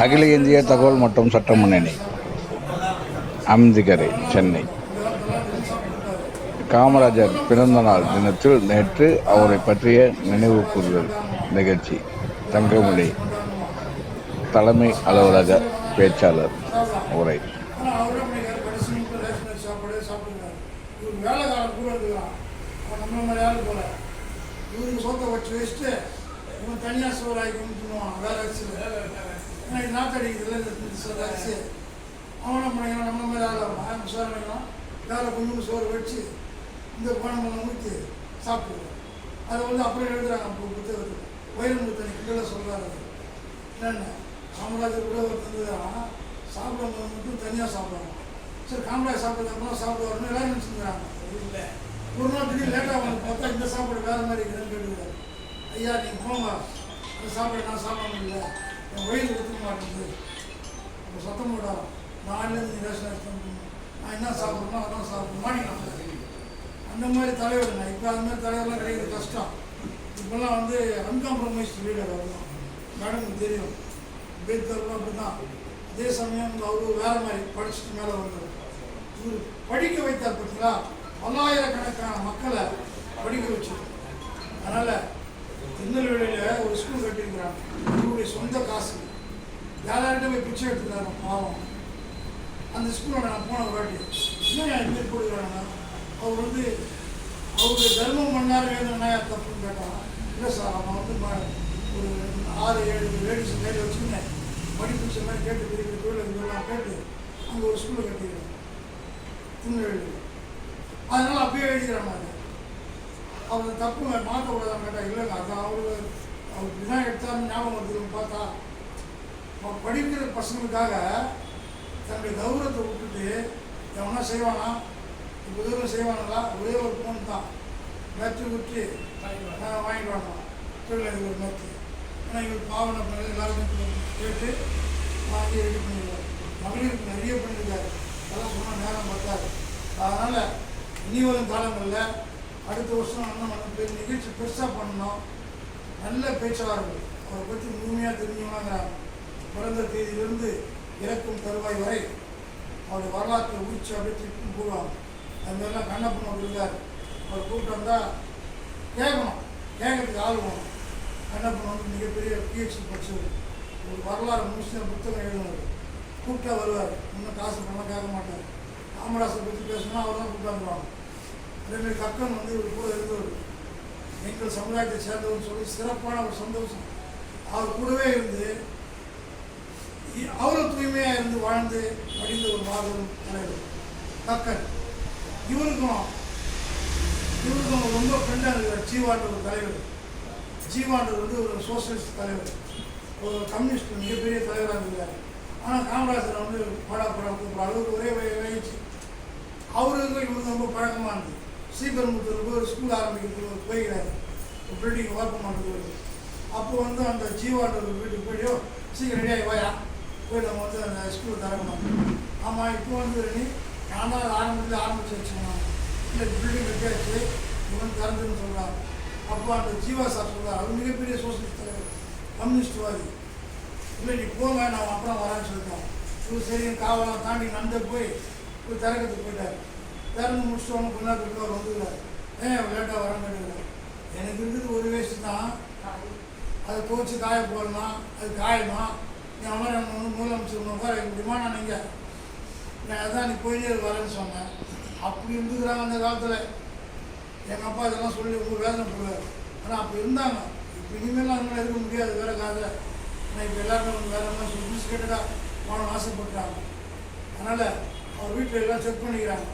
அகில இந்திய தகவல் மற்றும் சட்ட முன்னணி அம்திகரை சென்னை. காமராஜர் பிறந்த நாள் தினத்தில் நேற்று அவரை பற்றிய நினைவு கூறுதல் நிகழ்ச்சி. தங்கமணி தலைமை அலுவலக பேச்சாளர் உரை. சொத்தை வச்சு வச்சுட்டு இவன் தனியார் சோறு ஆகி கொண்டுவான் வேற அரிசியில் நாத்தடிக்கிறதுல அரிசி அவனை பண்ணிக்கலாம். நம்ம மாதிரி ஆகலாம் சோறு பண்ணிக்கலாம். வேற கொஞ்சம் சோறு வச்சு இந்த பணம் ஊற்றி சாப்பிடுவோம். அதை அப்படியே எழுதுறாங்க. அப்போ புத்தகத்தில் வைரமுத்தனி கீழே சொல்கிறாரு. என்னென்ன காமராஜர் கூட ஒரு தந்துதான் சாப்பிடும்போது மட்டும் தனியாக சாப்பிடுவாங்க. சரி, காமராஜர் சாப்பிட்றது அப்புறம் சாப்பிடுவாருன்னு எல்லாரும் நினச்சிருக்கிறாங்க. இல்லை, ஒரு நாள் திடீர் லேட்டாக வந்து பார்த்தா இந்த சாப்பாடு வேறு மாதிரி இருக்குதுன்னு கேட்டுக்கிறாரு. ஐயா, நீங்கள் போங்க, அந்த சாப்பாடு நான் சாப்பிட முடியல, என் வயிறு ஒத்துக்க மாட்டேங்குது, அப்போ சத்தம் போடா, நாளிலேருந்து நீ ரேஷன் எடுத்து நான் என்ன சாப்பிட்றோமோ அதான் சாப்பிடணும் மாட்டிக்கலாம். அந்த மாதிரி தலைவர் நான் இப்போ அது மாதிரி தலைவர்லாம் கிடைக்கிறது கஷ்டம். இப்போல்லாம் அன்காம்ப்ரமைஸ்ட் லீடர் வரலாம். மேடமுக்கு தெரியும், அம்பேத்கர்லாம் அப்படி தான். அதே சமயம் அவரு வேறு மாதிரி படிச்சுட்டு மேலே வந்தார். இவர் படிக்க வைத்தார் பார்த்தீங்களா, பல்லாயிரக்கணக்கான மக்களை படிக்க வச்சு. அதனால் திருநெல்வேலியில் ஒரு ஸ்கூல் கட்டியிருக்கிறாங்க. இவருடைய சொந்த காசு, யார்கிட்ட போய் பிச்சை எடுத்துக்கிறாங்க பாவம். அந்த ஸ்கூலில் நான் போன ஒரு வாட்டி இன்னும் என் பேர் போடுக்கிறாங்க. அவர் அவருடைய தர்மம் பண்ணார் வேணும்னா தப்புன்னு கேட்டாங்க. இல்லை சார், அவன் ஒரு 6-7 லேடிஸ் கையில் வச்சுக்கினேன் படிப்பு மாதிரி கேட்டு பெரிய தொழில் இதெல்லாம் கேட்டு அங்கே ஒரு ஸ்கூலில் கட்டிக்கிறேன் திருநெல்வேலியில். அதனால் அப்படியே எழுதிக்கிறாங்க. அவர் தப்பு மாற்றக்கூடாதான் கேட்டால் இல்லைங்க, அதான் அவர் வினா எடுத்தாலும் ஞாபகம் வருதுன்னு பார்த்தா அவர் படிக்கிற பசங்களுக்காக தன்னுடைய கௌரவத்தை விட்டுட்டு எவனா செய்வானா, இப்போ தூரம் செய்வானுங்களா, ஒரே ஒரு ஃபோன் தான் மேட்ச்சு விட்டு வாங்கிட்டு வரணும் தொழில் ஒரு மேட்ச்சு. ஏன்னா இவர் பாவனை பண்ணி எல்லாருமே கேட்டு வாங்கி ரெடி பண்ணிடுவார். மகளிருக்கு நிறைய பண்ணியிருக்காரு. அதெல்லாம் சொன்னால் நேரம் பார்த்தாரு. அதனால் இனி வரும் காலங்களில் அடுத்த வருஷம் அண்ணன் நிகழ்ச்சி பெருசாக பண்ணணும். நல்ல பேச்சாளர்கள் அவரை பற்றி முழுமையாக தெரிஞ்சுக்கணுங்கிறாங்க. பிறந்த தேதியிலிருந்து இறக்கும் தருவாய் வரை அவருடைய வரலாற்றை உயிர்ச்சி அப்படியே திருப்பி போடுவாங்க. அதுமாதிரிலாம் கண்ணப்பன் அவர் இருந்தார். அவர் கூப்பிட்டு வந்தால் கேட்கணும், கேட்கறதுக்கு ஆள் வேணும். கண்ணப்பன் மிகப்பெரிய பிஹெச்டி படிச்சவர், ஒரு வரலாறு முடிச்சு புத்தகம் எழுதினார். கூப்பிட்டா வருவார். இன்னும் காசு பண்ணலாம் கேட்க மாட்டார். காமராசர் பற்றி பேசணும்னா அவர் தான் கூப்பிட்டாந்துருவாங்க. அதேமாதிரி கக்கன் ஒரு கூட இருந்தவர், எங்கள் சமுதாயத்தை சேர்ந்தவர்னு சொல்லி சிறப்பான ஒரு சந்தோஷம். அவர் கூடவே இருந்து அவரும் தூய்மையாக இருந்து வாழ்ந்து படிந்த ஒரு மாபெரும் தலைவர் கக்கன். இவருக்கும் ரொம்ப ஃப்ரெண்டாக இருக்கிறார் ஜீவாண்டர் ஒரு தலைவர். ஜீவாண்டர் ஒரு சோசியலிஸ்ட் தலைவர், ஒரு கம்யூனிஸ்ட் மிகப்பெரிய தலைவராக இருக்கிறார். ஆனால் காமராஜர் படம் கூப்பிட்ற அளவுக்கு ஒரே வயச்சு. அவருக்கு இவருக்கு ரொம்ப பழக்கமாக இருந்தது. ஸ்ரீபெரும்புத்தூருக்கு ஒரு ஸ்கூல் ஆரம்பிக்கிறதுக்கு போய்கிறாரு, ஒரு பில்டிங் ஒர்க் பண்ணுறது. அப்போ அந்த ஜீவாண்டர் வீட்டுக்கு போய்ட்டு சீக்கிரம் ரெடியாகி வாயா போய் நம்ம அந்த ஸ்கூலில் திறக்கணும். ஆமாம், இப்போ நீ நான் தான் ஆரம்பிச்சு வச்சுக்கணும். இல்லை, பில்டிங் கட்டியாச்சு, இவன் திறந்துன்னு சொல்கிறாங்க. அப்போ அந்த ஜீவா சார் சொல்கிறார், அவர் மிகப்பெரிய சோசியலிஸ்ட் தலைவர், கம்யூனிஸ்ட்வாதி. இல்லை, நீ போங்க, நான் அப்புறம் வரேன்னு சொல்லிட்டோம். இவர் சரி காவலாம் தாண்டி நடந்து போய் திறக்கிறதுக்கு போயிட்டார். திறந்து முடிச்சிட்டோன்னு கொஞ்ச நேரத்துக்கு அவர் வந்துக்கிறார். ஏன் லேட்டாக வரேன்னு கேட்டுக்கிறார். எனக்கு இருக்கிறது ஒரு வேஸ்ட்டு தான், அதை துவச்சி காய போடணும், அது காயணும். நீ அவன் முதலமைச்சர் இருக்க முடியுமா? நான் நான் அதான் நீ போயிட்டே வரேன்னு சொன்னேன். அப்படி இருந்துக்கிறாங்க அந்த காலத்தில். எங்கள் அப்பா இதெல்லாம் சொல்லி ரொம்ப வேதனை போடுவார். ஆனால் அப்போ இருந்தாங்க. இப்போ இனிமேல் அந்த மாதிரி இருக்க முடியாது, வேறு காதை. ஆனால் இப்போ எல்லாருமே வேறு மாதிரி பிஸ்கெட்டுக்காக வாங்கணும்னு ஆசைப்பட்டாங்க. அதனால் அவர் வீட்டில் எல்லாம் செக் பண்ணிக்கிறாங்க.